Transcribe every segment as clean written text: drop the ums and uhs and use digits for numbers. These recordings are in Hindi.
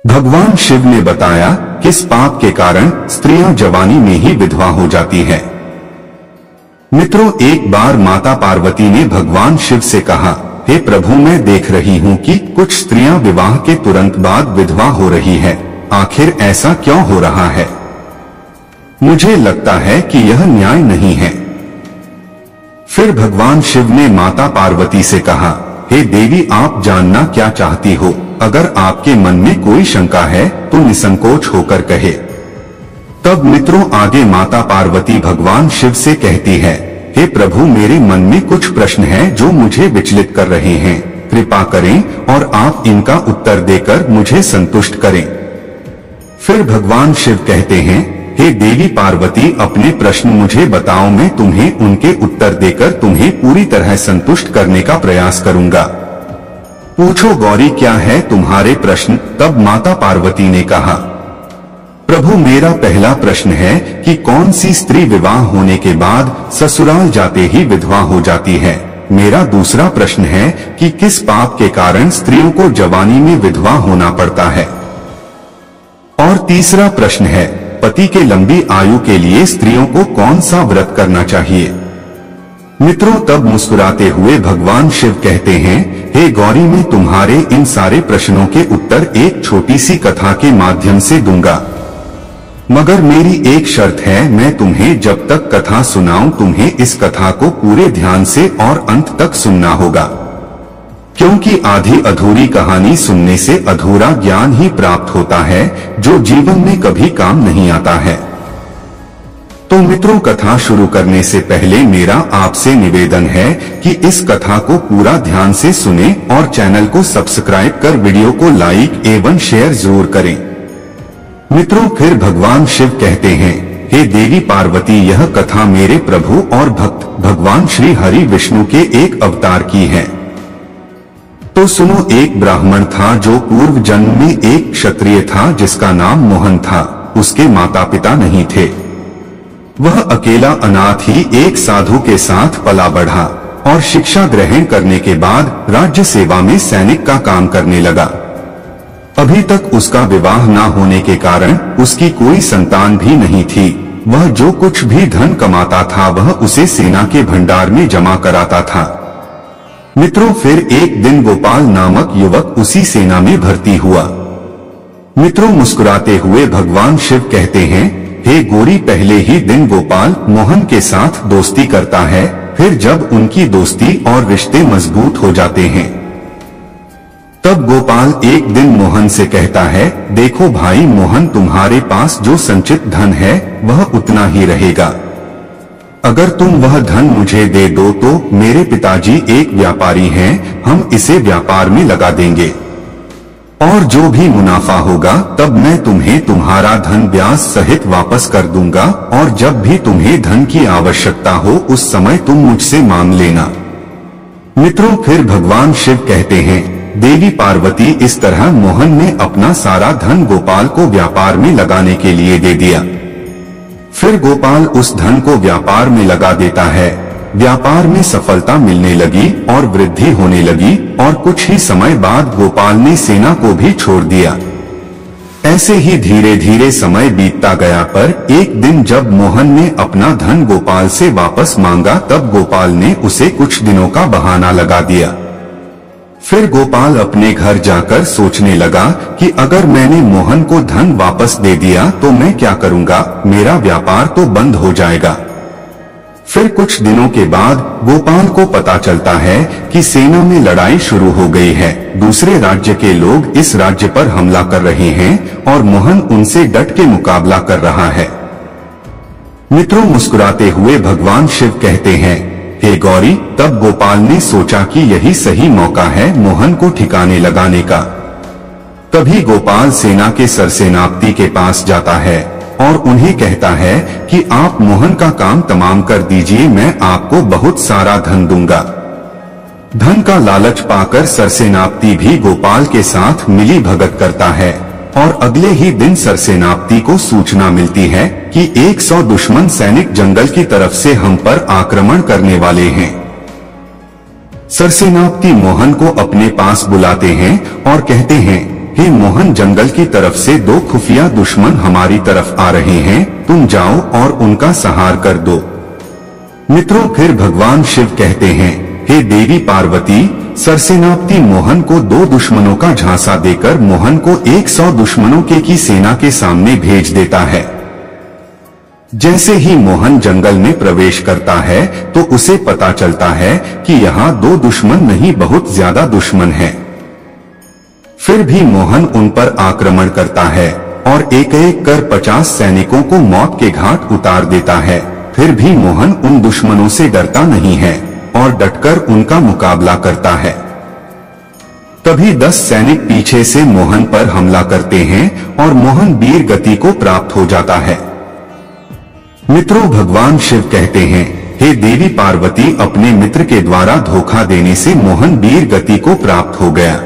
भगवान शिव ने बताया किस पाप के कारण स्त्रियां जवानी में ही विधवा हो जाती हैं। मित्रों, एक बार माता पार्वती ने भगवान शिव से कहा, हे प्रभु, मैं देख रही हूँ कि कुछ स्त्रियां विवाह के तुरंत बाद विधवा हो रही है। आखिर ऐसा क्यों हो रहा है? मुझे लगता है कि यह न्याय नहीं है। फिर भगवान शिव ने माता पार्वती से कहा, हे देवी, आप जानना क्या चाहती हो? अगर आपके मन में कोई शंका है तो निसंकोच होकर कहे। तब मित्रों, आगे माता पार्वती भगवान शिव से कहती है, हे प्रभु, मेरे मन में कुछ प्रश्न हैं जो मुझे विचलित कर रहे हैं। कृपा करें और आप इनका उत्तर देकर मुझे संतुष्ट करें। फिर भगवान शिव कहते हैं, हे देवी पार्वती, अपने प्रश्न मुझे बताओ, मैं तुम्हें उनके उत्तर देकर तुम्हें पूरी तरह संतुष्ट करने का प्रयास करूंगा। पूछो गौरी, क्या है तुम्हारे प्रश्न? तब माता पार्वती ने कहा, प्रभु, मेरा पहला प्रश्न है कि कौन सी स्त्री विवाह होने के बाद ससुराल जाते ही विधवा हो जाती है। मेरा दूसरा प्रश्न है कि किस पाप के कारण स्त्रियों को जवानी में विधवा होना पड़ता है। और तीसरा प्रश्न है, पति के लंबी आयु के लिए स्त्रियों को कौन सा व्रत करना चाहिए। मित्रों, तब मुस्कुराते हुए भगवान शिव कहते हैं, हे गौरी, मैं तुम्हारे इन सारे प्रश्नों के उत्तर एक छोटी सी कथा के माध्यम से दूंगा, मगर मेरी एक शर्त है। मैं तुम्हें जब तक कथा सुनाऊं, तुम्हें इस कथा को पूरे ध्यान से और अंत तक सुनना होगा, क्योंकि आधी अधूरी कहानी सुनने से अधूरा ज्ञान ही प्राप्त होता है, जो जीवन में कभी काम नहीं आता है। तो मित्रों, कथा शुरू करने से पहले मेरा आपसे निवेदन है कि इस कथा को पूरा ध्यान से सुने और चैनल को सब्सक्राइब कर वीडियो को लाइक एवं शेयर जरूर करें। मित्रों, फिर भगवान शिव कहते हैं, हे देवी पार्वती, यह कथा मेरे प्रभु और भक्त भगवान श्री हरि विष्णु के एक अवतार की है। तो सुनो, एक ब्राह्मण था जो पूर्व जन्म में एक क्षत्रिय था जिसका नाम मोहन था। उसके माता पिता नहीं थे। वह अकेला अनाथ ही एक साधु के साथ पला बढ़ा और शिक्षा ग्रहण करने के बाद राज्य सेवा में सैनिक का काम करने लगा। अभी तक उसका विवाह न होने के कारण उसकी कोई संतान भी नहीं थी। वह जो कुछ भी धन कमाता था वह उसे सेना के भंडार में जमा कराता था। मित्रों, फिर एक दिन गोपाल नामक युवक उसी सेना में भर्ती हुआ। मित्रों, मुस्कुराते हुए भगवान शिव कहते हैं, हे गौरी, पहले ही दिन गोपाल मोहन के साथ दोस्ती करता है। फिर जब उनकी दोस्ती और रिश्ते मजबूत हो जाते हैं, तब गोपाल एक दिन मोहन से कहता है, देखो भाई मोहन, तुम्हारे पास जो संचित धन है वह उतना ही रहेगा। अगर तुम वह धन मुझे दे दो तो मेरे पिताजी एक व्यापारी हैं, हम इसे व्यापार में लगा देंगे और जो भी मुनाफा होगा तब मैं तुम्हें तुम्हारा धन ब्याज सहित वापस कर दूंगा, और जब भी तुम्हें धन की आवश्यकता हो उस समय तुम मुझसे मांग लेना। मित्रों, फिर भगवान शिव कहते हैं, देवी पार्वती, इस तरह मोहन ने अपना सारा धन गोपाल को व्यापार में लगाने के लिए दे दिया। फिर गोपाल उस धन को व्यापार में लगा देता है। व्यापार में सफलता मिलने लगी और वृद्धि होने लगी, और कुछ ही समय बाद गोपाल ने सेना को भी छोड़ दिया। ऐसे ही धीरे धीरे समय बीतता गया, पर एक दिन जब मोहन ने अपना धन गोपाल से वापस मांगा तब गोपाल ने उसे कुछ दिनों का बहाना लगा दिया। फिर गोपाल अपने घर जाकर सोचने लगा कि अगर मैंने मोहन को धन वापस दे दिया तो मैं क्या करूंगा, मेरा व्यापार तो बंद हो जाएगा। फिर कुछ दिनों के बाद गोपाल को पता चलता है कि सेना में लड़ाई शुरू हो गई है। दूसरे राज्य के लोग इस राज्य पर हमला कर रहे हैं और मोहन उनसे डट के मुकाबला कर रहा है। मित्रों, मुस्कुराते हुए भगवान शिव कहते हैं, हे गौरी, तब गोपाल ने सोचा कि यही सही मौका है मोहन को ठिकाने लगाने का। तभी गोपाल सेना के सरसेनापति के पास जाता है और उन्हें कहता है कि आप मोहन का काम तमाम कर दीजिए, मैं आपको बहुत सारा धन दूंगा। धन का लालच पाकर सरसेनापति भी गोपाल के साथ मिली भगत करता है, और अगले ही दिन सरसेनापति को सूचना मिलती है कि 100 दुश्मन सैनिक जंगल की तरफ से हम पर आक्रमण करने वाले हैं। सरसेनापति मोहन को अपने पास बुलाते हैं और कहते हैं, हे मोहन, जंगल की तरफ से 2 खुफिया दुश्मन हमारी तरफ आ रहे हैं, तुम जाओ और उनका संहार कर दो। मित्रों, फिर भगवान शिव कहते हैं, हे देवी पार्वती, सरसेनापति मोहन को 2 दुश्मनों का झांसा देकर मोहन को 100 दुश्मनों की सेना के सामने भेज देता है। जैसे ही मोहन जंगल में प्रवेश करता है तो उसे पता चलता है कि यहाँ 2 दुश्मन नहीं, बहुत ज्यादा दुश्मन हैं। फिर भी मोहन उन पर आक्रमण करता है और एक एक कर 50 सैनिकों को मौत के घाट उतार देता है। फिर भी मोहन उन दुश्मनों से डरता नहीं है और डटकर उनका मुकाबला करता है। तभी 10 सैनिक पीछे से मोहन पर हमला करते हैं और मोहन वीर गति को प्राप्त हो जाता है। मित्रों, भगवान शिव कहते हैं, हे देवी पार्वती, अपने मित्र के द्वारा धोखा देने से मोहन वीर गति को प्राप्त हो गया।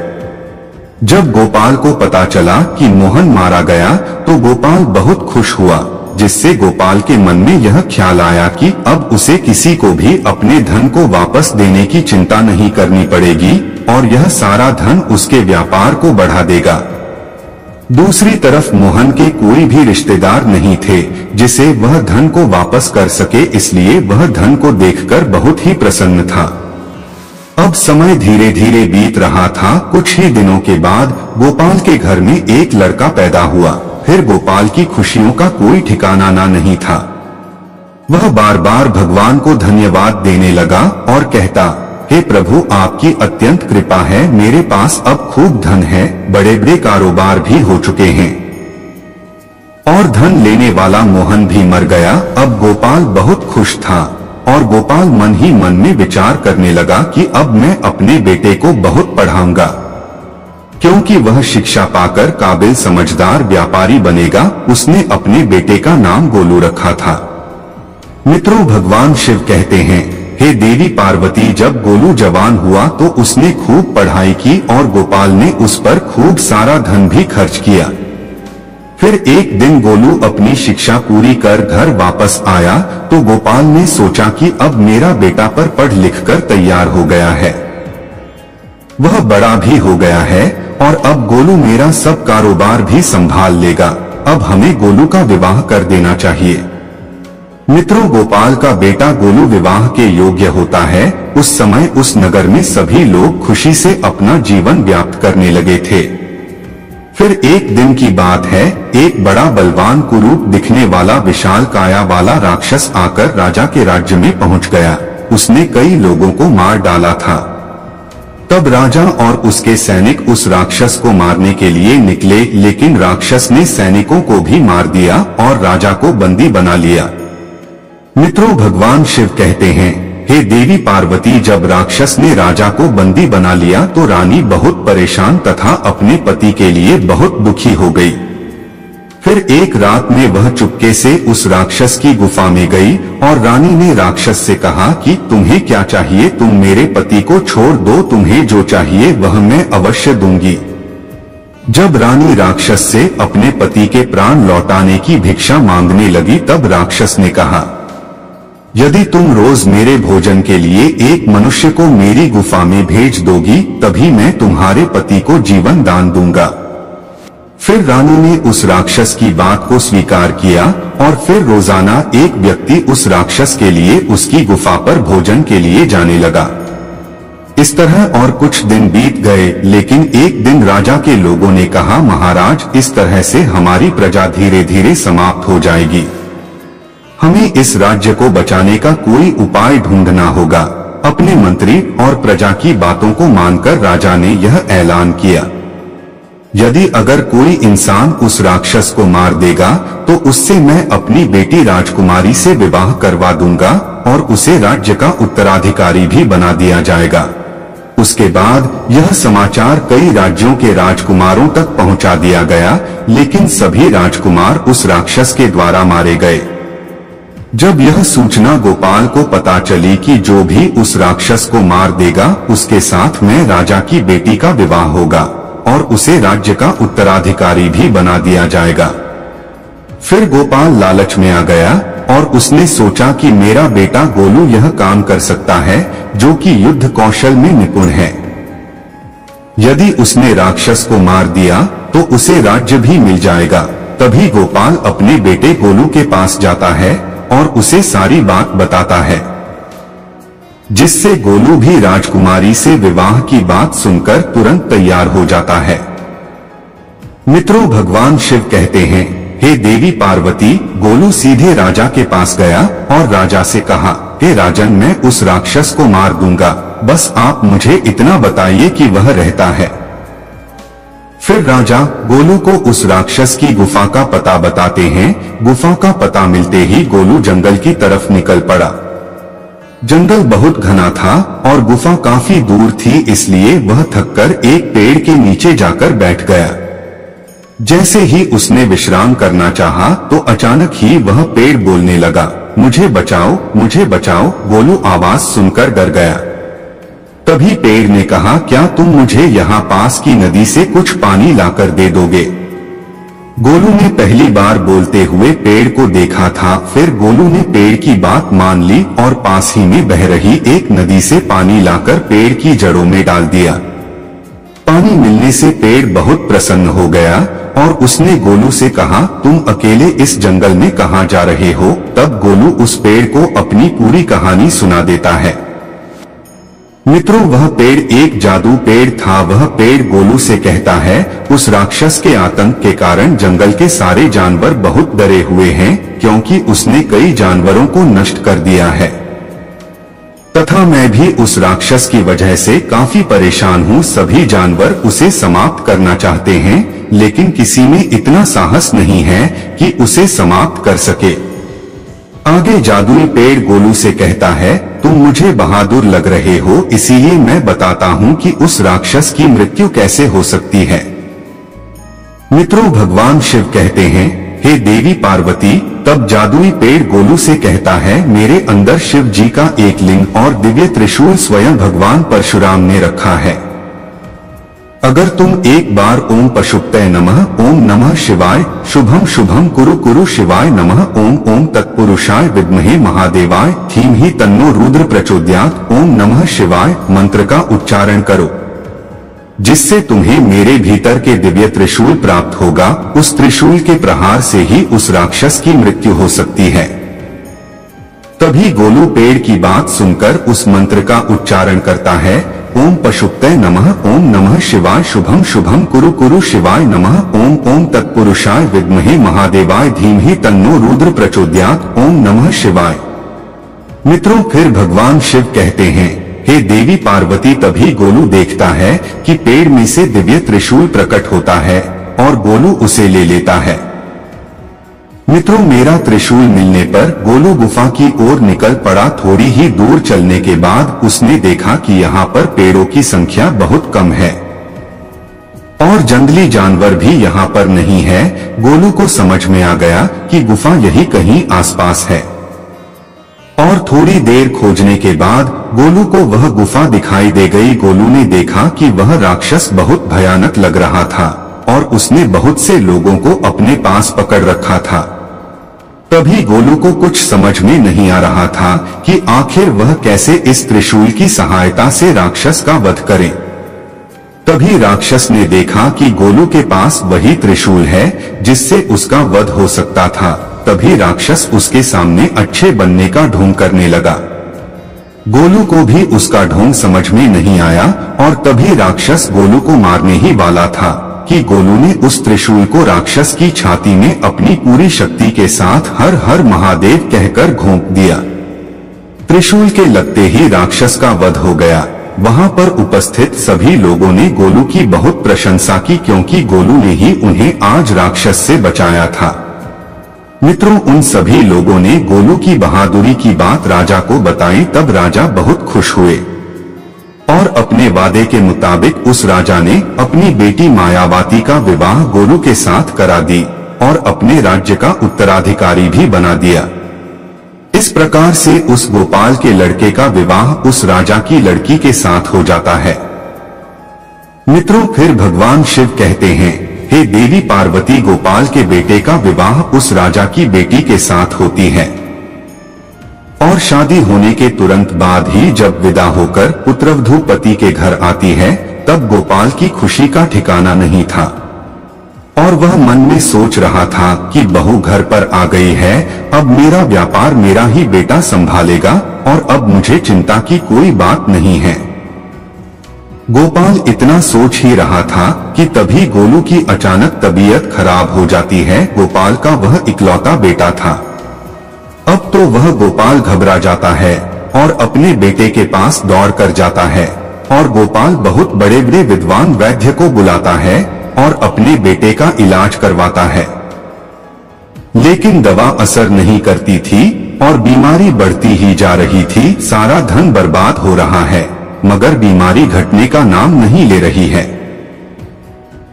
जब गोपाल को पता चला कि मोहन मारा गया तो गोपाल बहुत खुश हुआ, जिससे गोपाल के मन में यह ख्याल आया कि अब उसे किसी को भी अपने धन को वापस देने की चिंता नहीं करनी पड़ेगी और यह सारा धन उसके व्यापार को बढ़ा देगा। दूसरी तरफ मोहन के कोई भी रिश्तेदार नहीं थे जिसे वह धन को वापस कर सके, इसलिए वह धन को देखकर बहुत ही प्रसन्न था। अब समय धीरे धीरे बीत रहा था। कुछ ही दिनों के बाद गोपाल के घर में एक लड़का पैदा हुआ। फिर गोपाल की खुशियों का कोई ठिकाना ना नहीं था। वह बार बार भगवान को धन्यवाद देने लगा और कहता, हे प्रभु, आपकी अत्यंत कृपा है, मेरे पास अब खूब धन है, बड़े बड़े कारोबार भी हो चुके हैं। और धन लेने वाला मोहन भी मर गया। अब गोपाल बहुत खुश था और गोपाल मन ही मन में विचार करने लगा कि अब मैं अपने बेटे को बहुत पढ़ाऊंगा, क्योंकि वह शिक्षा पाकर काबिल समझदार व्यापारी बनेगा। उसने अपने बेटे का नाम गोलू रखा था। मित्रों, भगवान शिव कहते हैं, हे देवी पार्वती, जब गोलू जवान हुआ तो उसने खूब पढ़ाई की और गोपाल ने उस पर खूब सारा धन भी खर्च किया। फिर एक दिन गोलू अपनी शिक्षा पूरी कर घर वापस आया तो गोपाल ने सोचा कि अब मेरा बेटा पढ़ लिख कर तैयार हो गया है, वह बड़ा भी हो गया है और अब गोलू मेरा सब कारोबार भी संभाल लेगा। अब हमें गोलू का विवाह कर देना चाहिए। मित्रों, गोपाल का बेटा गोलू विवाह के योग्य होता है। उस समय उस नगर में सभी लोग खुशी से अपना जीवन व्याप्त करने लगे थे। फिर एक दिन की बात है, एक बड़ा बलवान कुरूप दिखने वाला विशाल काया वाला राक्षस आकर राजा के राज्य में पहुंच गया। उसने कई लोगों को मार डाला था। तब राजा और उसके सैनिक उस राक्षस को मारने के लिए निकले, लेकिन राक्षस ने सैनिकों को भी मार दिया और राजा को बंदी बना लिया। मित्रों, भगवान शिव कहते हैं, हे देवी पार्वती, जब राक्षस ने राजा को बंदी बना लिया तो रानी बहुत परेशान तथा अपने पति के लिए बहुत दुखी हो गई। फिर एक रात में वह चुपके से उस राक्षस की गुफा में गई और रानी ने राक्षस से कहा कि तुम्हें क्या चाहिए, तुम मेरे पति को छोड़ दो, तुम्हें जो चाहिए वह मैं अवश्य दूंगी। जब रानी राक्षस से अपने पति के प्राण लौटाने की भिक्षा मांगने लगी तब राक्षस ने कहा, यदि तुम रोज मेरे भोजन के लिए एक मनुष्य को मेरी गुफा में भेज दोगी तभी मैं तुम्हारे पति को जीवन दान दूंगा। फिर रानी ने उस राक्षस की बात को स्वीकार किया और फिर रोजाना एक व्यक्ति उस राक्षस के लिए उसकी गुफा पर भोजन के लिए जाने लगा। इस तरह और कुछ दिन बीत गए, लेकिन एक दिन राजा के लोगों ने कहा, महाराज, इस तरह से हमारी प्रजा धीरे धीरे समाप्त हो जाएगी। हमें इस राज्य को बचाने का कोई उपाय ढूंढना होगा। अपने मंत्री और प्रजा की बातों को मानकर राजा ने यह ऐलान किया, यदि अगर कोई इंसान उस राक्षस को मार देगा तो उससे मैं अपनी बेटी राजकुमारी से विवाह करवा दूंगा और उसे राज्य का उत्तराधिकारी भी बना दिया जाएगा। उसके बाद यह समाचार कई राज्यों के राजकुमारों तक पहुंचा दिया गया, लेकिन सभी राजकुमार उस राक्षस के द्वारा मारे गए। जब यह सूचना गोपाल को पता चली कि जो भी उस राक्षस को मार देगा उसके साथ में राजा की बेटी का विवाह होगा और उसे राज्य का उत्तराधिकारी भी बना दिया जाएगा, फिर गोपाल लालच में आ गया और उसने सोचा कि मेरा बेटा गोलू यह काम कर सकता है, जो कि युद्ध कौशल में निपुण है। यदि उसने राक्षस को मार दिया तो उसे राज्य भी मिल जाएगा। तभी गोपाल अपने बेटे गोलू के पास जाता है और उसे सारी बात बताता है, जिससे गोलू भी राजकुमारी से विवाह की बात सुनकर तुरंत तैयार हो जाता है। मित्रों, भगवान शिव कहते हैं, हे देवी पार्वती, गोलू सीधे राजा के पास गया और राजा से कहा, हे राजन, मैं उस राक्षस को मार दूंगा, बस आप मुझे इतना बताइए कि वह रहता है। फिर राजा गोलू को उस राक्षस की गुफा का पता बताते हैं। गुफा का पता मिलते ही गोलू जंगल की तरफ निकल पड़ा। जंगल बहुत घना था और गुफा काफी दूर थी, इसलिए वह थककर एक पेड़ के नीचे जाकर बैठ गया। जैसे ही उसने विश्राम करना चाहा तो अचानक ही वह पेड़ बोलने लगा, मुझे बचाओ, मुझे बचाओ। गोलू आवाज सुनकर डर गया। तभी पेड़ ने कहा, क्या तुम मुझे यहाँ पास की नदी से कुछ पानी लाकर दे दोगे? गोलू ने पहली बार बोलते हुए पेड़ को देखा था। फिर गोलू ने पेड़ की बात मान ली और पास ही में बह रही एक नदी से पानी लाकर पेड़ की जड़ों में डाल दिया। पानी मिलने से पेड़ बहुत प्रसन्न हो गया और उसने गोलू से कहा, तुम अकेले इस जंगल में कहाँ जा रहे हो? तब गोलू उस पेड़ को अपनी पूरी कहानी सुना देता है। मित्रों, वह पेड़ एक जादू पेड़ था। वह पेड़ गोलू से कहता है, उस राक्षस के आतंक के कारण जंगल के सारे जानवर बहुत डरे हुए हैं, क्योंकि उसने कई जानवरों को नष्ट कर दिया है। तथा मैं भी उस राक्षस की वजह से काफी परेशान हूँ। सभी जानवर उसे समाप्त करना चाहते हैं, लेकिन किसी में इतना साहस नहीं है कि उसे समाप्त कर सके। आगे जादुई पेड़ गोलू से कहता है, तुम मुझे बहादुर लग रहे हो, इसीलिए मैं बताता हूँ कि उस राक्षस की मृत्यु कैसे हो सकती है। मित्रों, भगवान शिव कहते हैं, हे देवी पार्वती। तब जादुई पेड़ गोलू से कहता है, मेरे अंदर शिव जी का एक लिंग और दिव्य त्रिशूल स्वयं भगवान परशुराम ने रखा है। अगर तुम एक बार ओम पशुपतये नमः, ओम नमः शिवाय, शुभम शुभम कुरु कुरु शिवाय नमः, ओम ओम तत्पुरुषाय विद्महे महादेवाय धीमहि तन्नो रुद्र प्रचोदयात्, ओम नमः शिवाय मंत्र का उच्चारण करो, जिससे तुम्हें मेरे भीतर के दिव्य त्रिशूल प्राप्त होगा। उस त्रिशूल के प्रहार से ही उस राक्षस की मृत्यु हो सकती है। तभी गोलू पेड़ की बात सुनकर उस मंत्र का उच्चारण करता है, ओम पशुपतये नमः, ओम नमः शिवाय, शुभम शुभम कुरु कुरु शिवाय नमः, ओम ओम तत्पुरुषाय विद्महे महादेवाय धीमहि तन्नो रुद्र प्रचोदयात्, ओम नमः शिवाय। मित्रों, फिर भगवान शिव कहते हैं, हे देवी पार्वती। तभी गोलू देखता है कि पेड़ में से दिव्य त्रिशूल प्रकट होता है और गोलू उसे ले लेता है। मित्रों, मेरा त्रिशूल मिलने पर गोलू गुफा की ओर निकल पड़ा। थोड़ी ही दूर चलने के बाद उसने देखा कि यहाँ पर पेड़ों की संख्या बहुत कम है और जंगली जानवर भी यहाँ पर नहीं है। गोलू को समझ में आ गया कि गुफा यही कहीं आसपास है और थोड़ी देर खोजने के बाद गोलू को वह गुफा दिखाई दे गई। गोलू ने देखा कि वह राक्षस बहुत भयानक लग रहा था और उसने बहुत से लोगों को अपने पास पकड़ रखा था। तभी गोलू को कुछ समझ में नहीं आ रहा था कि आखिर वह कैसे इस त्रिशूल की सहायता से राक्षस का वध करे। तभी राक्षस ने देखा कि गोलू के पास वही त्रिशूल है जिससे उसका वध हो सकता था। तभी राक्षस उसके सामने अच्छे बनने का ढोंग करने लगा। गोलू को भी उसका ढोंग समझ में नहीं आया और तभी राक्षस गोलू को मारने ही वाला था कि गोलू ने उस त्रिशूल को राक्षस की छाती में अपनी पूरी शक्ति के साथ हर हर महादेव कहकर घोंप दिया। त्रिशूल के लगते ही राक्षस का वध हो गया। वहां पर उपस्थित सभी लोगों ने गोलू की बहुत प्रशंसा की, क्योंकि गोलू ने ही उन्हें आज राक्षस से बचाया था। मित्रों, उन सभी लोगों ने गोलू की बहादुरी की बात राजा को बताई। तब राजा बहुत खुश हुए और अपने वादे के मुताबिक उस राजा ने अपनी बेटी मायावती का विवाह गोलू के साथ करा दी और अपने राज्य का उत्तराधिकारी भी बना दिया। इस प्रकार से उस गोपाल के लड़के का विवाह उस राजा की लड़की के साथ हो जाता है। मित्रों, फिर भगवान शिव कहते हैं, हे देवी पार्वती, गोपाल के बेटे का विवाह उस राजा की बेटी के साथ होती है और शादी होने के तुरंत बाद ही जब विदा होकर पुत्रवधू पति के घर आती है, तब गोपाल की खुशी का ठिकाना नहीं था और वह मन में सोच रहा था कि बहू घर पर आ गई है, अब मेरा व्यापार मेरा ही बेटा संभालेगा और अब मुझे चिंता की कोई बात नहीं है। गोपाल इतना सोच ही रहा था कि तभी गोलू की अचानक तबीयत खराब हो जाती है। गोपाल का वह इकलौता बेटा था। अब तो वह गोपाल घबरा जाता है और अपने बेटे के पास दौड़ कर जाता है और गोपाल बहुत बड़े बड़े विद्वान वैद्य को बुलाता है और अपने बेटे का इलाज करवाता है, लेकिन दवा असर नहीं करती थी और बीमारी बढ़ती ही जा रही थी। सारा धन बर्बाद हो रहा है मगर बीमारी घटने का नाम नहीं ले रही है।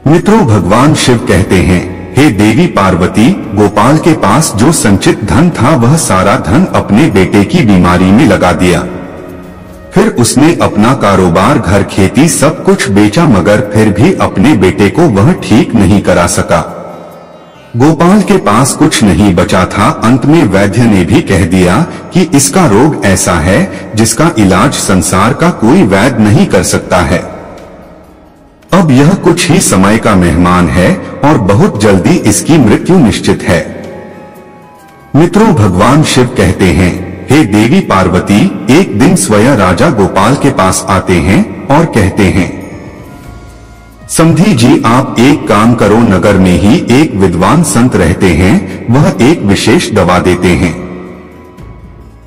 मित्रों, भगवान शिव कहते हैं, हे देवी पार्वती, गोपाल के पास जो संचित धन था वह सारा धन अपने बेटे की बीमारी में लगा दिया। फिर उसने अपना कारोबार, घर, खेती सब कुछ बेचा मगर फिर भी अपने बेटे को वह ठीक नहीं करा सका। गोपाल के पास कुछ नहीं बचा था। अंत में वैद्य ने भी कह दिया कि इसका रोग ऐसा है जिसका इलाज संसार का कोई वैद्य नहीं कर सकता है। अब यह कुछ ही समय का मेहमान है और बहुत जल्दी इसकी मृत्यु निश्चित है। मित्रों, भगवान शिव कहते हैं, हे देवी पार्वती, एक दिन स्वयं राजा गोपाल के पास आते हैं और कहते हैं, समधी जी, आप एक काम करो, नगर में ही एक विद्वान संत रहते हैं, वह एक विशेष दवा देते हैं।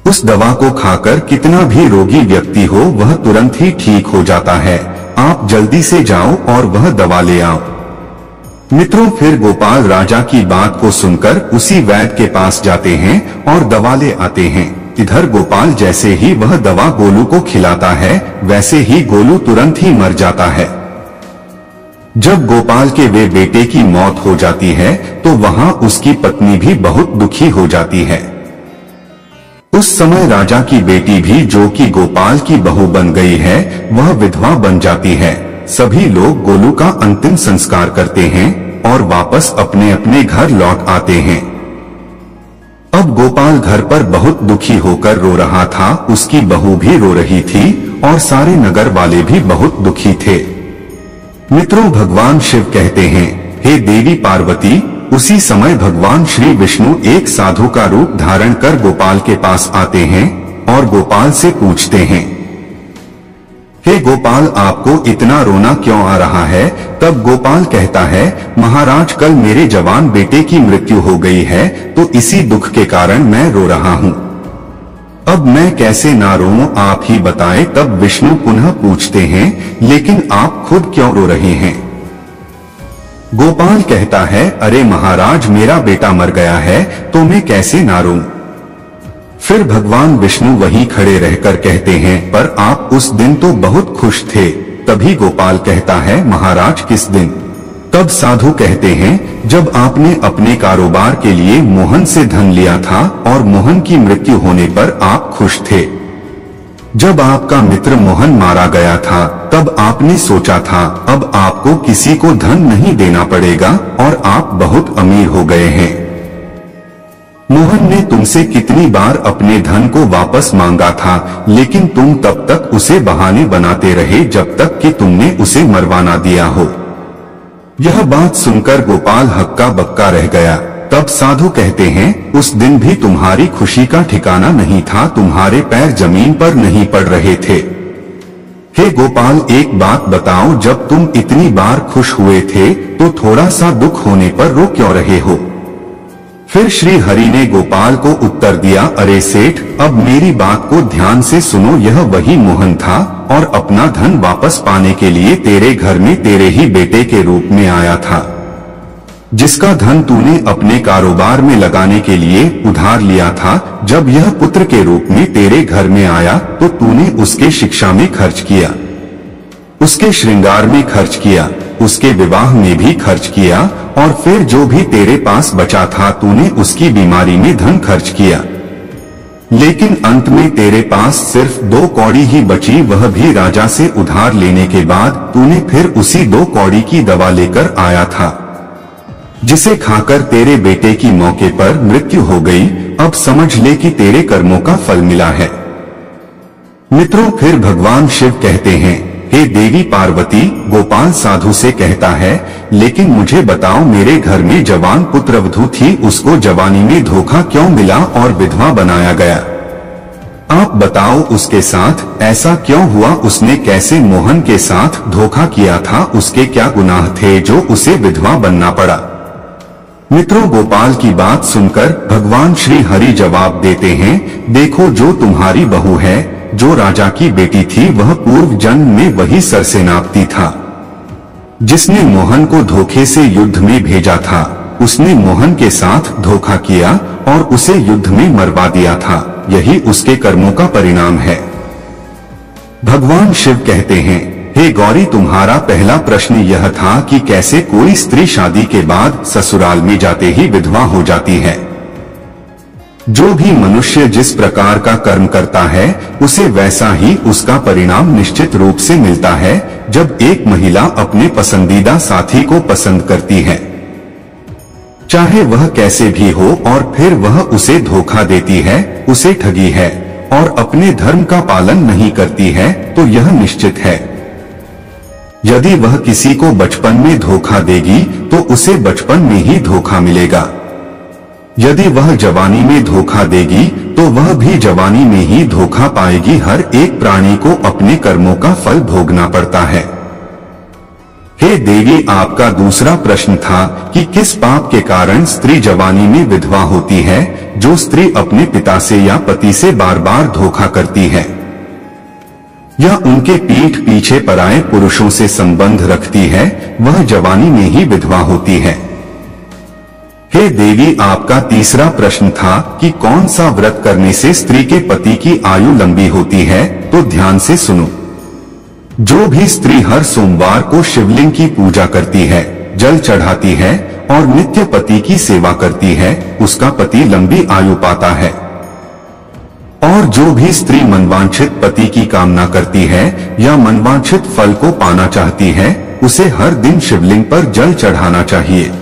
उस दवा को खाकर कितना भी रोगी व्यक्ति हो वह तुरंत ही ठीक हो जाता है। आप जल्दी से जाओ और वह दवा ले आओ। मित्रों, फिर गोपाल राजा की बात को सुनकर उसी वैद्य के पास जाते हैं और दवा ले आते हैं। इधर गोपाल जैसे ही वह दवा गोलू को खिलाता है वैसे ही गोलू तुरंत ही मर जाता है। जब गोपाल के वे बेटे की मौत हो जाती है तो वहां उसकी पत्नी भी बहुत दुखी हो जाती है। उस समय राजा की बेटी भी, जो कि गोपाल की बहू बन गई है, वह विधवा बन जाती है। सभी लोग गोलू का अंतिम संस्कार करते हैं और वापस अपने अपने घर लौट आते हैं। अब गोपाल घर पर बहुत दुखी होकर रो रहा था, उसकी बहू भी रो रही थी और सारे नगर वाले भी बहुत दुखी थे। मित्रों, भगवान शिव कहते हैं, हे देवी पार्वती, उसी समय भगवान श्री विष्णु एक साधु का रूप धारण कर गोपाल के पास आते हैं और गोपाल से पूछते हैं, हे गोपाल, आपको इतना रोना क्यों आ रहा है? तब गोपाल कहता है, महाराज, कल मेरे जवान बेटे की मृत्यु हो गई है तो इसी दुख के कारण मैं रो रहा हूँ। अब मैं कैसे ना रोऊं, आप ही बताएं। तब विष्णु पुनः पूछते हैं, लेकिन आप खुद क्यों रो रहे हैं? गोपाल कहता है, अरे महाराज, मेरा बेटा मर गया है तो मैं कैसे ना रोऊं। फिर भगवान विष्णु वहीं खड़े रहकर कहते हैं, पर आप उस दिन तो बहुत खुश थे। तभी गोपाल कहता है, महाराज, किस दिन? तब साधु कहते हैं, जब आपने अपने कारोबार के लिए मोहन से धन लिया था और मोहन की मृत्यु होने पर आप खुश थे। जब आपका मित्र मोहन मारा गया था तब आपने सोचा था अब आपको किसी को धन नहीं देना पड़ेगा और आप बहुत अमीर हो गए हैं। मोहन ने तुमसे कितनी बार अपने धन को वापस मांगा था, लेकिन तुम तब तक उसे बहाने बनाते रहे जब तक कि तुमने उसे मरवा ना दिया हो। यह बात सुनकर गोपाल हक्का बक्का रह गया। तब साधु कहते हैं, उस दिन भी तुम्हारी खुशी का ठिकाना नहीं था, तुम्हारे पैर जमीन पर नहीं पड़ रहे थे। हे गोपाल, एक बात बताओ, जब तुम इतनी बार खुश हुए थे तो थोड़ा सा दुख होने पर रो क्यों रहे हो? फिर श्री हरि ने गोपाल को उत्तर दिया, अरे सेठ, अब मेरी बात को ध्यान से सुनो, यह वही मोहन था और अपना धन वापस पाने के लिए तेरे घर में तेरे ही बेटे के रूप में आया था, जिसका धन तूने अपने कारोबार में लगाने के लिए उधार लिया था। जब यह पुत्र के रूप में तेरे घर में आया तो तूने उसके शिक्षा में खर्च किया, उसके श्रृंगार में खर्च किया, उसके विवाह में भी खर्च किया और फिर जो भी तेरे पास बचा था तूने उसकी बीमारी में धन खर्च किया। लेकिन अंत में तेरे पास सिर्फ 2 कौड़ी ही बची, वह भी राजा से उधार लेने के बाद तूने फिर उसी 2 कौड़ी की दवा लेकर आया था, जिसे खाकर तेरे बेटे की मौके पर मृत्यु हो गई। अब समझ ले कि तेरे कर्मों का फल मिला है। मित्रों, फिर भगवान शिव कहते हैं, हे देवी पार्वती, गोपाल साधु से कहता है, लेकिन मुझे बताओ, मेरे घर में जवान पुत्रवधू थी, उसको जवानी में धोखा क्यों मिला और विधवा बनाया गया? आप बताओ, उसके साथ ऐसा क्यों हुआ? उसने कैसे मोहन के साथ धोखा किया था? उसके क्या गुनाह थे जो उसे विधवा बनना पड़ा? मित्रों, गोपाल की बात सुनकर भगवान श्री हरि जवाब देते हैं, देखो, जो तुम्हारी बहू है, जो राजा की बेटी थी, वह पूर्व जन्म में वही सरसेनापति था जिसने मोहन को धोखे से युद्ध में भेजा था। उसने मोहन के साथ धोखा किया और उसे युद्ध में मरवा दिया था। यही उसके कर्मों का परिणाम है। भगवान शिव कहते हैं, हे गौरी, तुम्हारा पहला प्रश्न यह था कि कैसे कोई स्त्री शादी के बाद ससुराल में जाते ही विधवा हो जाती है। जो भी मनुष्य जिस प्रकार का कर्म करता है, उसे वैसा ही उसका परिणाम निश्चित रूप से मिलता है। जब एक महिला अपने पसंदीदा साथी को पसंद करती है, चाहे वह कैसे भी हो, और फिर वह उसे धोखा देती है, उसे ठगी है और अपने धर्म का पालन नहीं करती है, तो यह निश्चित है, यदि वह किसी को बचपन में धोखा देगी तो उसे बचपन में ही धोखा मिलेगा। यदि वह जवानी में धोखा देगी तो वह भी जवानी में ही धोखा पाएगी। हर एक प्राणी को अपने कर्मों का फल भोगना पड़ता है। हे देवी, आपका दूसरा प्रश्न था कि किस पाप के कारण स्त्री जवानी में विधवा होती है। जो स्त्री अपने पिता से या पति से बार बार धोखा करती है या उनके पीठ पीछे पराये पुरुषों से संबंध रखती है, वह जवानी में ही विधवा होती है। हे देवी, आपका तीसरा प्रश्न था कि कौन सा व्रत करने से स्त्री के पति की आयु लंबी होती है। तो ध्यान से सुनो। जो भी स्त्री हर सोमवार को शिवलिंग की पूजा करती है, जल चढ़ाती है और नित्य पति की सेवा करती है, उसका पति लंबी आयु पाता है। और जो भी स्त्री मनवांछित पति की कामना करती है या मनवांछित फल को पाना चाहती है, उसे हर दिन शिवलिंग पर जल चढ़ाना चाहिए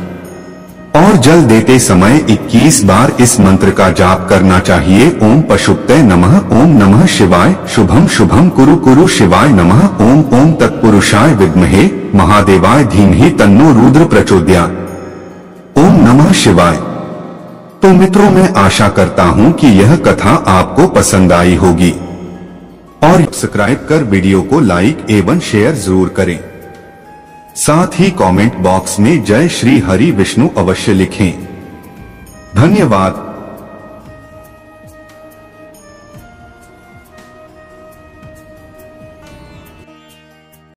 और जल देते समय 21 बार इस मंत्र का जाप करना चाहिए। ओम पशुपते नमः, ओम नमः शिवाय, शुभम शुभम कुरु कुरु शिवाय नमः, ओम ओम तत्पुरुषाय विद्महे महादेवाय धीमहि तन्नो रुद्र प्रचोदयात्। ओम नमः शिवाय। तो मित्रों, मैं आशा करता हूं कि यह कथा आपको पसंद आई होगी और सब्सक्राइब कर वीडियो को लाइक एवं शेयर जरूर करें। साथ ही कमेंट बॉक्स में जय श्री हरि विष्णु अवश्य लिखें। धन्यवाद।